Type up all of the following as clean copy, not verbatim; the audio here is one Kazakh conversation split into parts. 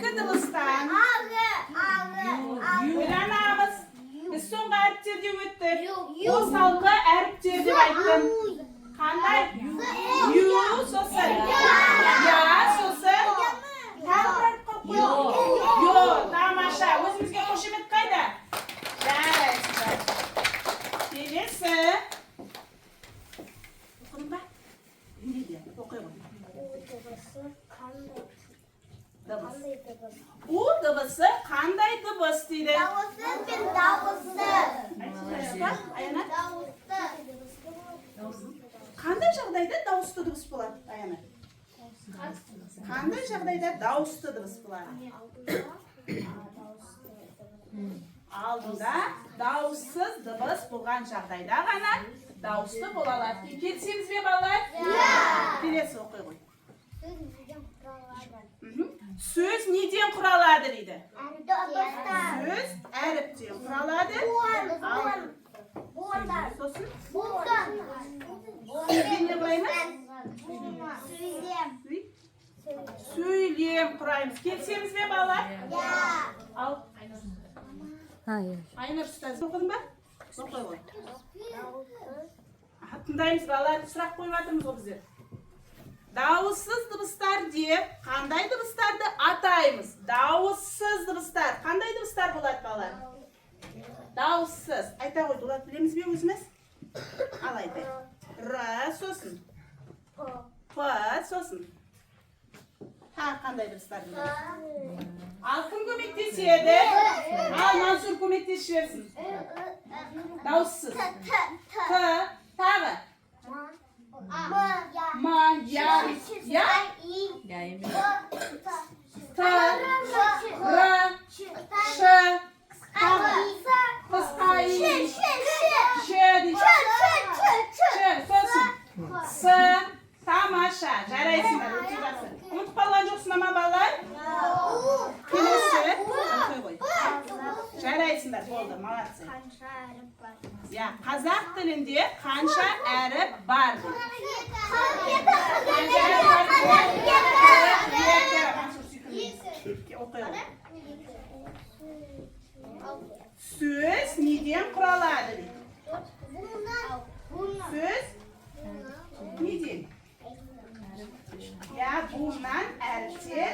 İki dыбыстан ойланамыз. Біз соңғы әріптер деп өттік. Қосалқы әріптер деп айттым. Қандай? Ю сосын. Я сосын. Йо, тамаша. Өзімізге қошемет қайда? Жарайсыздар. Келесі. Оқыдың ба? Неде? Оқи ғой. Дыбыс. У дыбысы қандай дыбыс дейді? Аяна? Қандай жағдайда дауысты дыбыс болады, Аяна? Қандай жағдайда дауысты дыбыс болады? Алдында дауыссыз дыбыс болған жағдайда ғана дауысты бола алады. Келісеміз бе, балалар? Келесі оқи ғой. Сөз неден құралады дейді? Сөз әріптен құралады. Сосын? Не құраймыз? Сөйлем құраймыз. Келсеміз бе, балалар? Ал. Айнұр ұстаз. Оқыдың ба? Оқы ғой. Тыңдаймыз, балалар. Сұрақ қойып жатырмыз ғой біздер. Дауыссыз дыбыстар деп қандай дыбыстарды атаймыз? Дауыссыз дыбыстар. Қандай дыбыстар болады, балалар? Дауыссыз. Айта ғой, Дулат, білеміз бе өзіміз? Ал айтайық. Р сосын. П сосын. Қандай дыбыстар болады? Ал кім көмектеседі? Ал Мансұр көмектесіп жіберсін. Дауыссыз. Т тағы. Ма, я, я, Т, Р, Ш, қысқа и, Ш, сосын, С, тамаша, жарайсыңдар, өте жақсы. Ұмытып қалған жоқсың ма, балалар? Келесі, жарайсыңдар, болды, молодцы. Қазақ тілінде қанша әріп бар? Сөз неден құралады? Сөз неден? Бұнан әріптер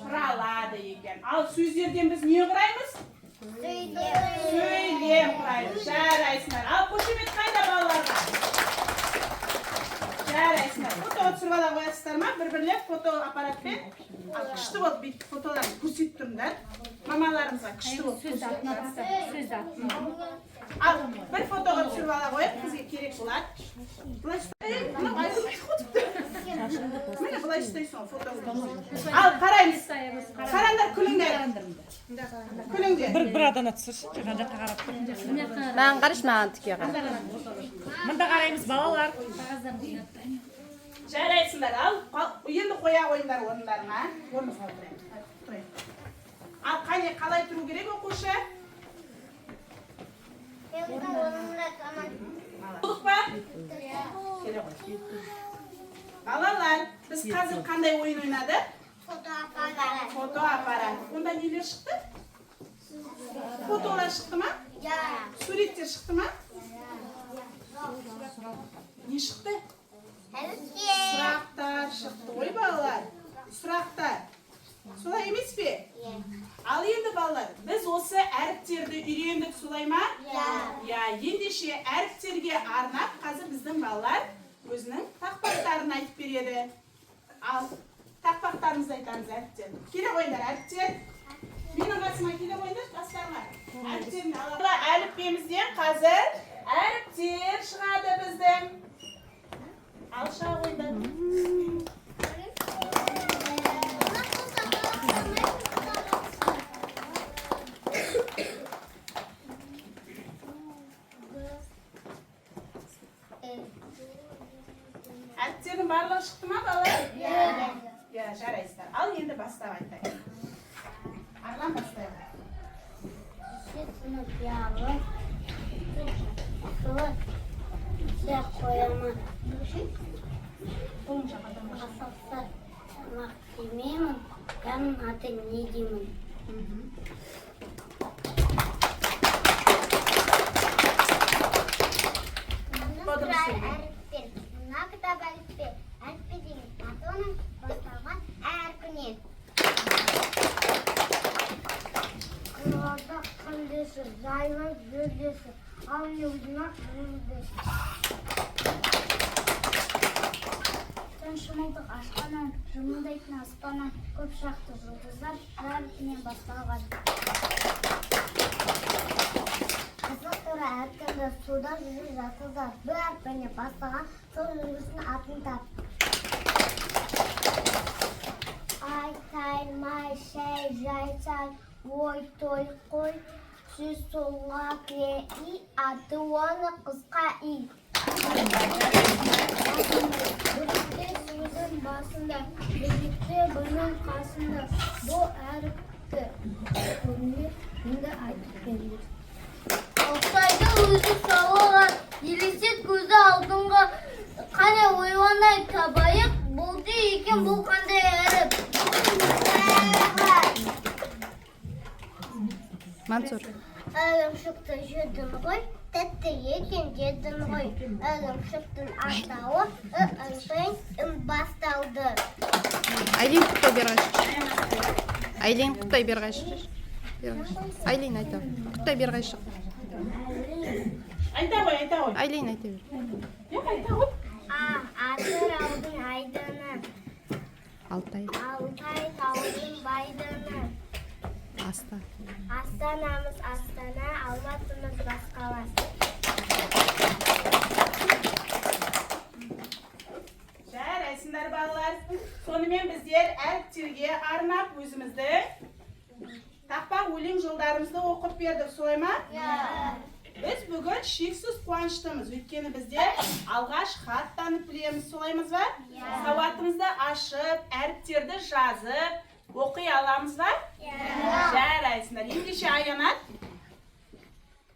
құралады екен. Ал сөздерден біз не құраймыз? Сөйлем құраймыз. Жарайсыңдар. Ал қошемет қайда балаларға? Жарайсыңдар. Фотоға түсіріп ала қоясыздар ма? Бір-бірлеп фото аппаратпен. Ал күшті болып бүйтіп фотоларын көрсетіп тұрыңдар. Мамаларымызға күшті болып көрсетіп. Ал бір фотоға түсіріп ала қойып, бізге керек болады. Міне бұлай істейсің фотоға. Ал қараймыз. Қараңдар, күліңдер. Күліңдер. Bir adana түсірші, жан жаққа қарап. Маған қараш, маған тіке қара. Мында қараймыз, балалар. Жарайсыңдар. Ал енді қоя қойыңдар орындарына. Орныңызға отырайын. Ал қане қалай тұру керек оқушы? Болдық па? Келе қой. Балалар, біз қазір қандай ойын ойнады? Фото аппарат. Онда нелер шықты? Фотолар шықты ма? Суреттер шықты ма? Не шықты? Сұрақтар шықты. Ой, балалар, сұрақтар. Солай емес пе? Ал енді балалар, біз осы әріптерді үйрендік, солай ма? Ендеше әріптерге арнап, қазір біздің балалар өзінің тақпақтарын айтып береді. Ал тақпақтарымызды айтамыз әріптерді. Келе қойыңдар әріптер. Менің қасыма келе қойыңдар, бастарына. Әріптерін алып. Әліппемізден қазір әріптер шығады біздің. Ал шыға қойыңдар. Әріптердің барлығы шықты ма, балалар? Жарайсыздар. Ал енді бастап айтайын. Арлан бастайық. Атаның аты не деймін? Әріптер. Мына кітап әліппе. Әліппе деген атаның басталған әрпінен. Қырларда қылдесі, жайлы жүрдесі, ал неудына жүрдесі. Шымылдық ашқанан, жымылдайтын аспанан, көп шақты жұлдыздар әрпінен басталған. Қызық тұра әркімді суда жүріп жатыздар. Бір әрпіне бастаған сол жүргіздің атын тап. Ай, тай, май, шай, жай, сай, ой, той, қой, сөз солға кіре и, аты оны қысқа и. Бірікте сөздің басында, бірікте бұның қасында, бұл әріпті көріне енді айтып берілер. Алтайды өзі сауылған, елесет көзі алдыңға, қане ойланай табайық, болды екен бұл қандай әріп. Мансур. Ірімшіктің жедім ғой, тәтті екен дедім ғой. Ірімшіктің атауы ірімшің басталды. Айлин құттай бергаш. Айлин құттай бергаш. Айлин айта. Құттай бергаш. Айта ғой. Айлин айта бер. Yok ayta ғой. Атыр аудың айдыны, Алтай. Алтай таудың байдыны. Аста. Астанамыз Астана, Алматымыз басқалас. Жарайсыңдар балалар. Сонымен біздер әріптерге арнап өзімізді тақпақ өлең жолдарымызды оқып бердік, солай ма? Біз бүгін шексіз қуаныштымыз. Өйткені біздер алғаш хат танып білеміз, солаймыз ба? Сауатымызды ашып, әріптерді жазып, оқи аламыз ба? Жарайсыңдар. Ендеше аянат.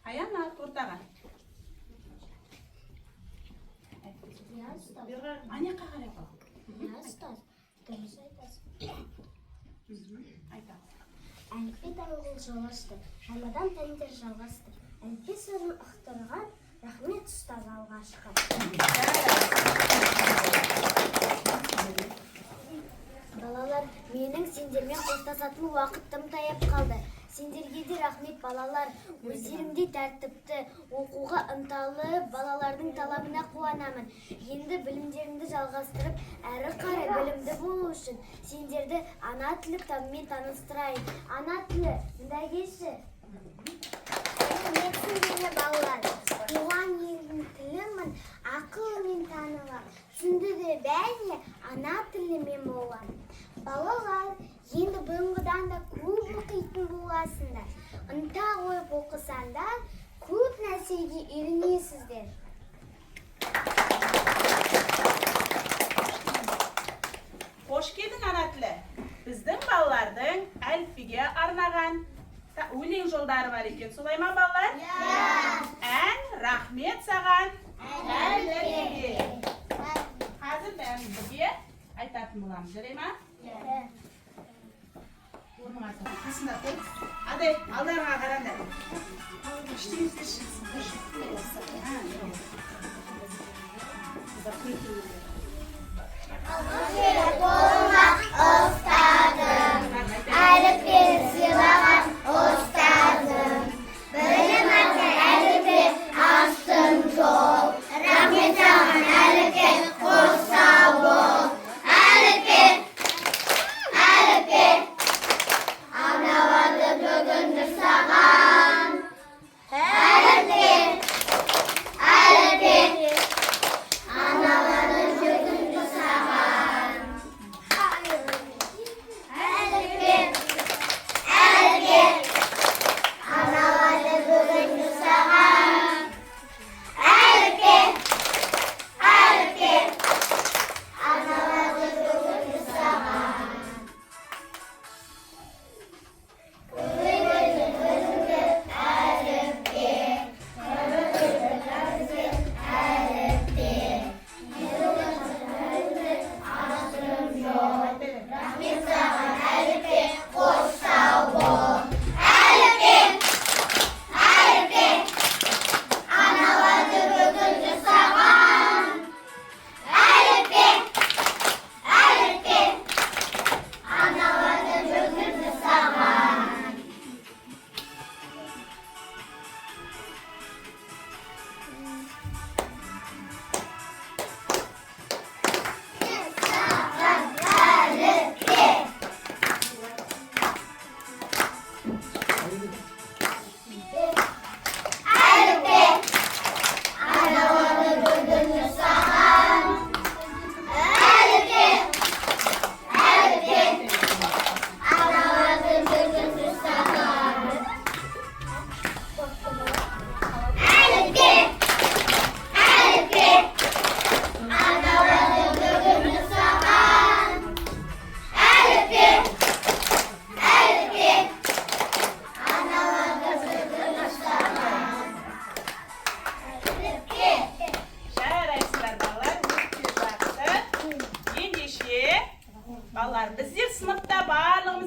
Аянат ортаға. Анеққа қарай қал. Айта. Әліппе дауыл жалғасты, жаңадан тәндер жалғасты. Әліппе сырын ықтырған, рахмет ұстаз алғашқы. Балалар, менің сендермен қоштасатын уақытым таяп қалды. Сендерге де рахмет балалар. Өздеріңдей тәртіпті, оқуға ынталы балалардың талабына қуанамын. Енді білімдеріңді жалғастырып, әрі қарай білімді болу үшін сендерді ана тілі кітабымен таныстырайын. Ана тілі, мұнда келші. Құрметсің мені балалар. Туған елдің тілімін, ақылымен танылар. Түсінді де бәріне ана тілімен болар. Балалар, енді бұрынғыдан да көп оқитын боласыңдар. Ынта қойып оқысаңдар, көп нәрсеге үйренесіздер. Қош келдің ана тілі. Біздің балалардың әліпбиге арнаған өлең жолдары бар екен. Солай ма балалар? Ән, рахмет саған. Әліпбиге. Қазір бәріміз бірге айтатын боламыз. Жарай ма? Орныңа тұр. Қасында тұр. Адай, алдарыңа қараңдар. Ештеңесі шықсын. Әліппені сыйлаған ұстазым, білім ата әліппе астым жол. Рахмет саған әліппе, қош сау бол. Әліппе, арналады бүгінгі саған. Әліппе, арналады бүгінгі саған.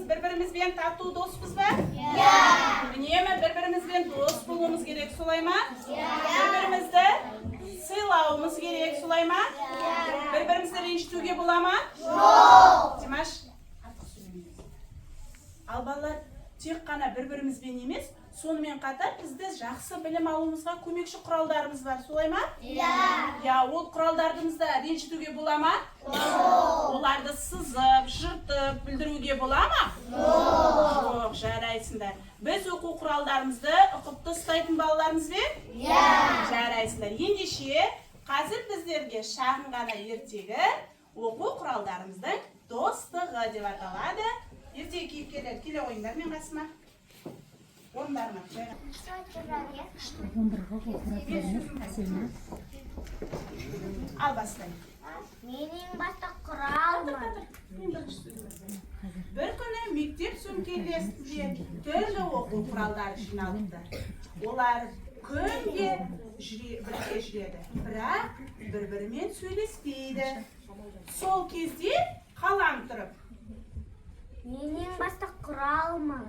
бір-бірімізбен тату доспыз ба? Үнемі бір-бірімізбен дос болуымыз керек, солай ма? Бір-бірімізді сыйлауымыз керек, солай ма? Бір-бірімізді ренжітуге бола ма? Димаш, ал балалар, тек қана бір-бірімізбен емес, сонымен қатар бізді жақсы білім алуымызға көмекші құралдарымыз бар, солай ма? Ол құралдарымызды ренжітуге бола ма? Оларды сызып, жыртып, білдіруге бола ма? Жоқ, жарайсыңдар. Біз оқу құралдарымызды ұқыпты ұстайтын балаларымыз бен? Жарайсыңдар. Ендеше, қазір біздерге шағын ғана ертегі оқу құралдарымыздың достығы деп аталады. Ертегі кейіпкерлер келе ойындар мен қасыма. Орындарына ал бастай. Менің баста құралмын. Бір күні мектеп сөмкелесінде түрлі оқу құралдары жиналыпты. Олар күнде бірге жүреді, бірақ бір-бірімен сөйлеспейді. Сол кезде қалам тұрып. Менің баста құралмын.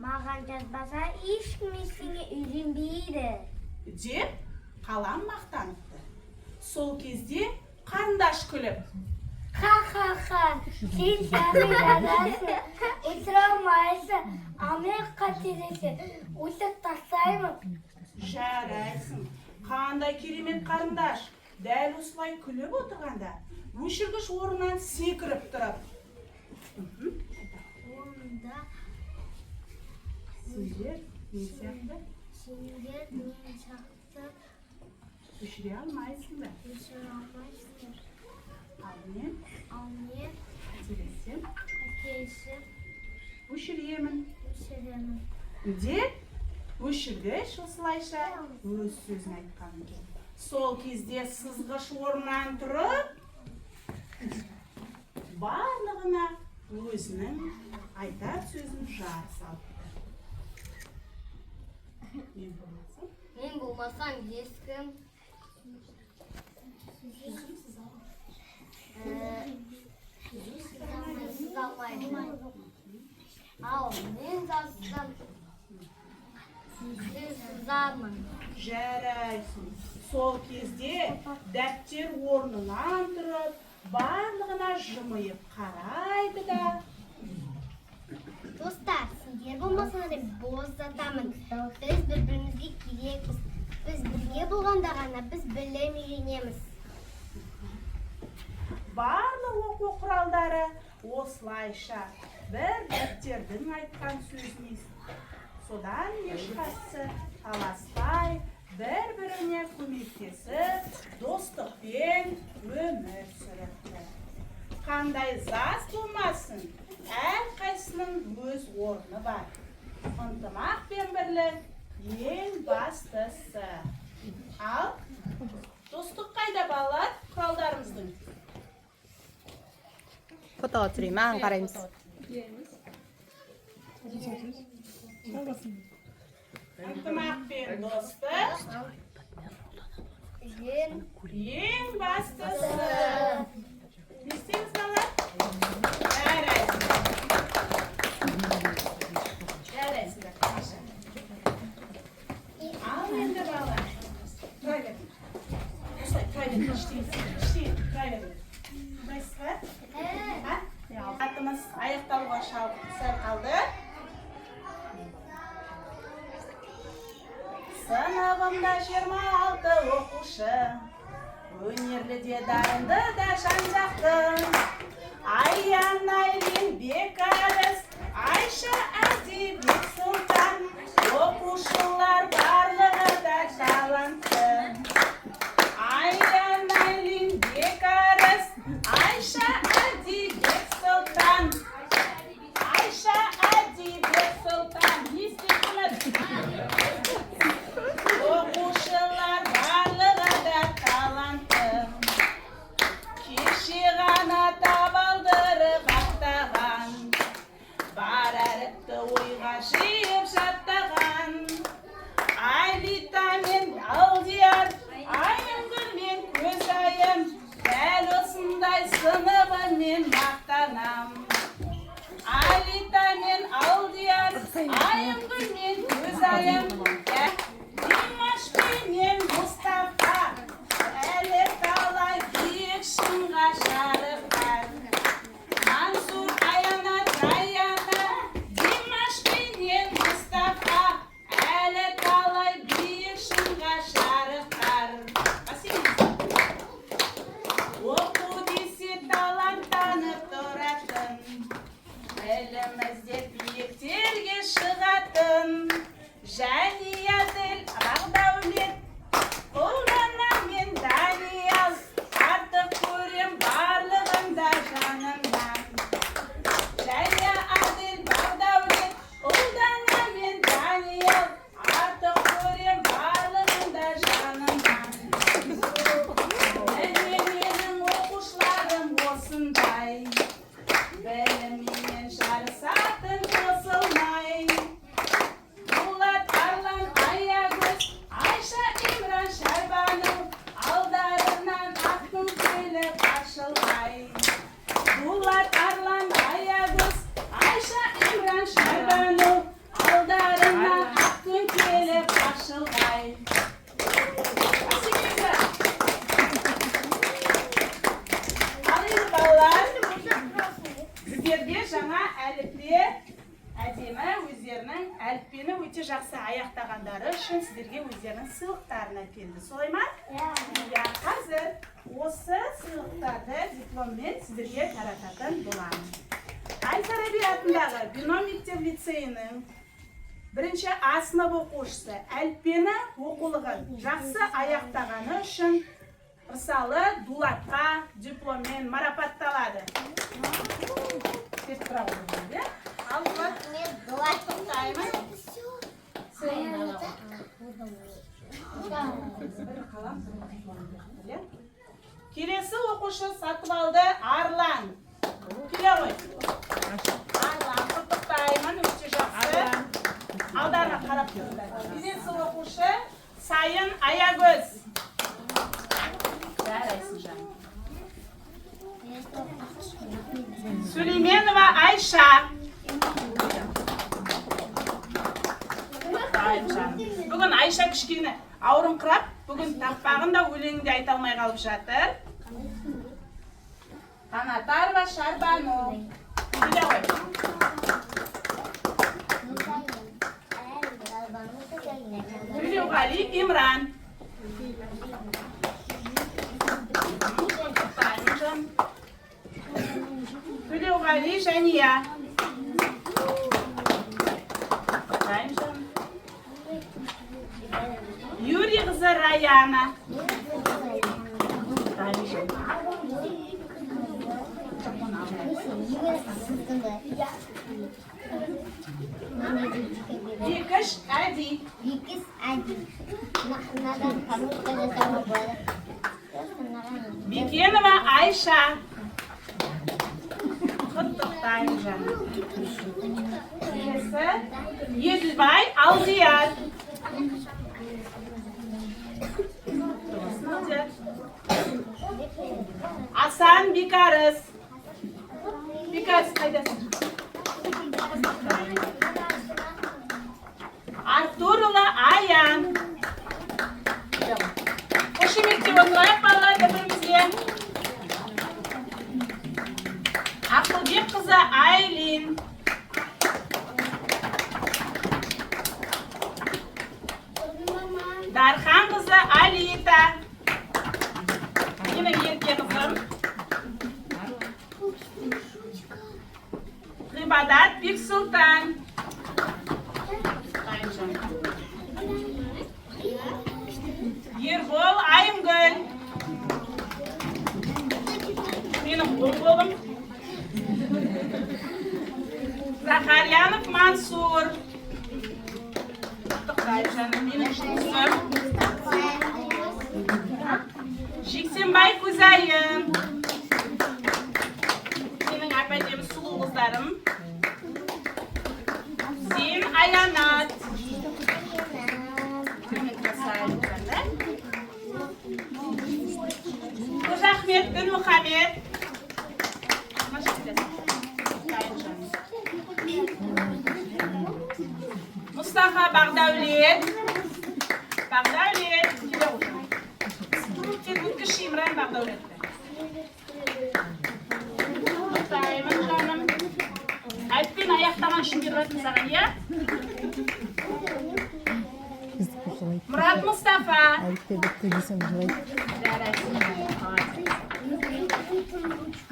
Маған жазбаса ешкім ештеңе үйренбейді. Деп қалам мақтаныпты. Сол кезде қарындаш күліп. Ха-ха-ха, сен сәмін жарасың, ұтырамайсың, амек қателесі, ұтып тастаймын. Жарайсың, қандай керемет қарындаш. Дәл осылай күліп отырғанда, өшіргіш орнынан секіріп тұрып. Сендер мен сияқты өшіре алмайсыңдар. Ал мен қателесем өшіремін. Деп өшіргіш осылайша өз сөзін айтқан екен. Сол кезде сызғыш орнынан тұрып, барлығына өзінің айтар сөзін жар салыпты. Мен болмасам ешкім сызалмайды. Ал мен жазсам сізді сызамын. Жарайсың. Сол кезде дәптер орнынан тұрып, барлығына жымиып қарайды да. Достар, сендер болмасаңдар боздатамын. Біз бір-бірімізге керекпіз. Біз бірге болғанда ғана біз білім үйренеміз. Барлық оқу құралдары осылайша бір дәптердің айтқан сөзін естіді. Содан ешқайсысы таласпай, бір-біріне көмектесіп, достықпен өмір сүріпті. Қандай зас болмасын, әрқайсының өз орны бар. Ынтымақ пен бірлік ең бастысы. Ал достық қайда балалар құралдарымыздың? Фотоға түсірейін, маған қараймыз. Ынтымақ пен достық ең бастысы. Не істейміз балалар? Жарайсыңдар. Ал енді балалар. Тұра беріңдер. Осылай тұра беріңдер. Іштейін. Тұра беріңдер. Тұрайсыз ба? Атымыз аяқталуға сәл қалды. Сыныбымда 26 оқушы, өнерлі де дарынды да жан-жақты. Аян, Айлин, Бекарыс, Айша, Әдебек, Сұлтан, оқушылар барлығы да талантты. Аян, Айлин, Бекарыс, Айша, Әдебек, Сұлтан. Айша, Әдебек, Сұлтан. Оқушылар барлығы да талантты. Кеше ғана табалдырып аттаған, бар әріпті ойға жиып жаттаған. Айлита мен Алдияр, Айымгүл мен Көзайым, дәл осындай сыныбыммен мақтанам. Айлита Ayımgül men göz ayım, Димаш менен Мустафа, әлі талай биік шыңға шарықтар. Мансур аяна таяна, Димаш менен Мустафа, әлі талай биік шыңға шарықтар. Оқу десе таланттанып тұратын, білім іздеп биіктерге шығатын. Жәния діл Бағдаулет, қолданам мен Даниял, артық көрем барлығында жанымнан. Жәния Аділ Бағдаулет, қолданам мен Даниял, артық көрем барлығында жанымнан. Міне менің оқушыларым осындай, біліммен жарысатын қосылмай. Дулат Арлан Аягөз, Айша Имран Шайбану, алдарынан ақ күн келіп ашылғай. Ал енді балалар, сіздерге жаңа әліппе әдемі өздерінің әліппені өте жақсы аяқтағандары үшін сіздерге өздерінің сыйлықтарын әкелді. Солай ма? Иә, қазір осы сыйлықтарды дипломмен сіздерге тарататын боламын. Әл-Фараби атындағы Бином мектеп лицейінің бірінші А сынып оқушысы әліппені оқулығын жақсы аяқтағаны үшін Рысалы Дулатқа дипломмен марапатталады. Ал Дулат, құттықтаймын. Келесі оқушы Сатыбалды Арлан. Келе ғой. Арлан, құттықтаймын, өте жақсы. Алдарға қарап тұрды. Келесі оқушы Сайын Аягөз. Жарайсың жаным. Сүлейменова Айша. Бүгін Айша кішкене ауырыңқырап, бүгін тақпағында өлеңінде айта алмай қалып жатыр. Қанатарова Шарбану. Келе ғой. Төлеуғали Имран. Төлеуғали Жәния. Юрий қызы Раяна. Бекіш Әди. Бекенова Айша. Құттықтаймын жаным. Еділбай Алдияр. Асан Бекарыс. Бекарыс қайдасың? Артурұлы Аян. Қошеметтеп отырайық балалар бірімізге. Ақылбек қызы Айлин. Дархан қызы Алита. Менің ерке қызым. Ғибадат Бексұлтан. Ербол Айымгүл. Менің қолым. Захарьянов Мансур. Жексенбай Көзайым. Менің әп-әдемі сұлу қыздарым. Зейін Аянат. Менің красавицам, да? Қожахмет Дінмұхамед. Mustafa Bagdavlet. Bagdavlet. Sen o'tkish Imran Bagdavletda. Sayman canım. Aytdin ayaqtaman shunga berdim sana, ya? Murat Mustafa.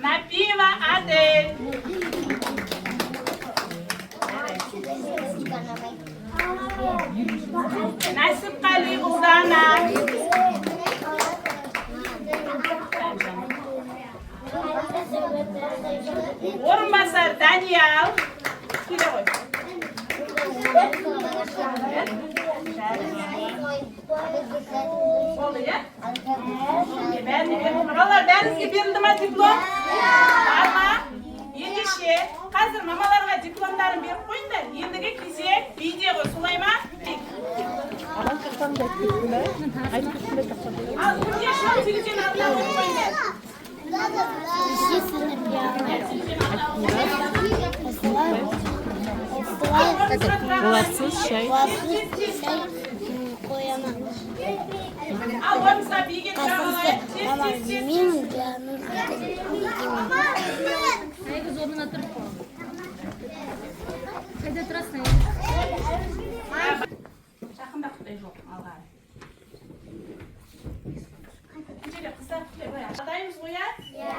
Nabiva Adel. Nasib Qali Udana. O'rinbosar Daniel. Kela qo'y. Bo'ldi, ya? Bolalar baringizga berildimi diplom? Barmi? Endishi, hozir mamalarga diplomlarini berib qo'yinglar. Endiga kelsak, videoga sulayman. Al, bunga shu telefon bilan qo'yinglar. Bularsiz şey. Al, varsa bilgi çağırlar. Hayır, zoruna oturup kal. Haydi oturasın. Жақында құдай жоқ, алғаны. Күнделік қыздар күле қояды. Жағдайымыз қояды? Иә.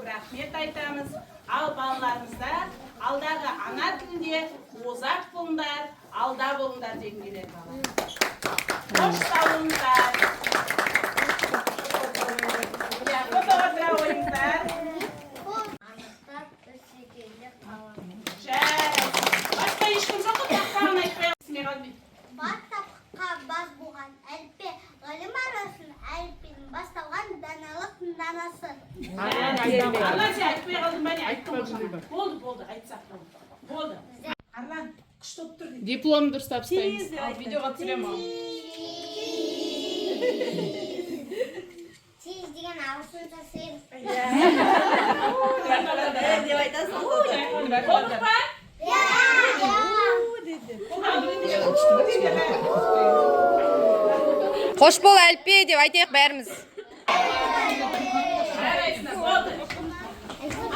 рахмет айтамыз. Ал балаларымыздар алдағы ана тілінде озат болыңдар, алда болыңдар деген келеді бала. Қош сау болыңдар. Фотоға тұра ойыңдар. Жарайды. Болды, айтсақ болды. Арлан, күшті тұр дейді. Диплом дұрыстап ұстаймыз. Тез деп айтты. Видеоға түсіремін. Чиз деген ағылшынша сөз. Болдық па? Қош бол әліппе деп айтайық бәріміз. Жарайсыңдар, болды.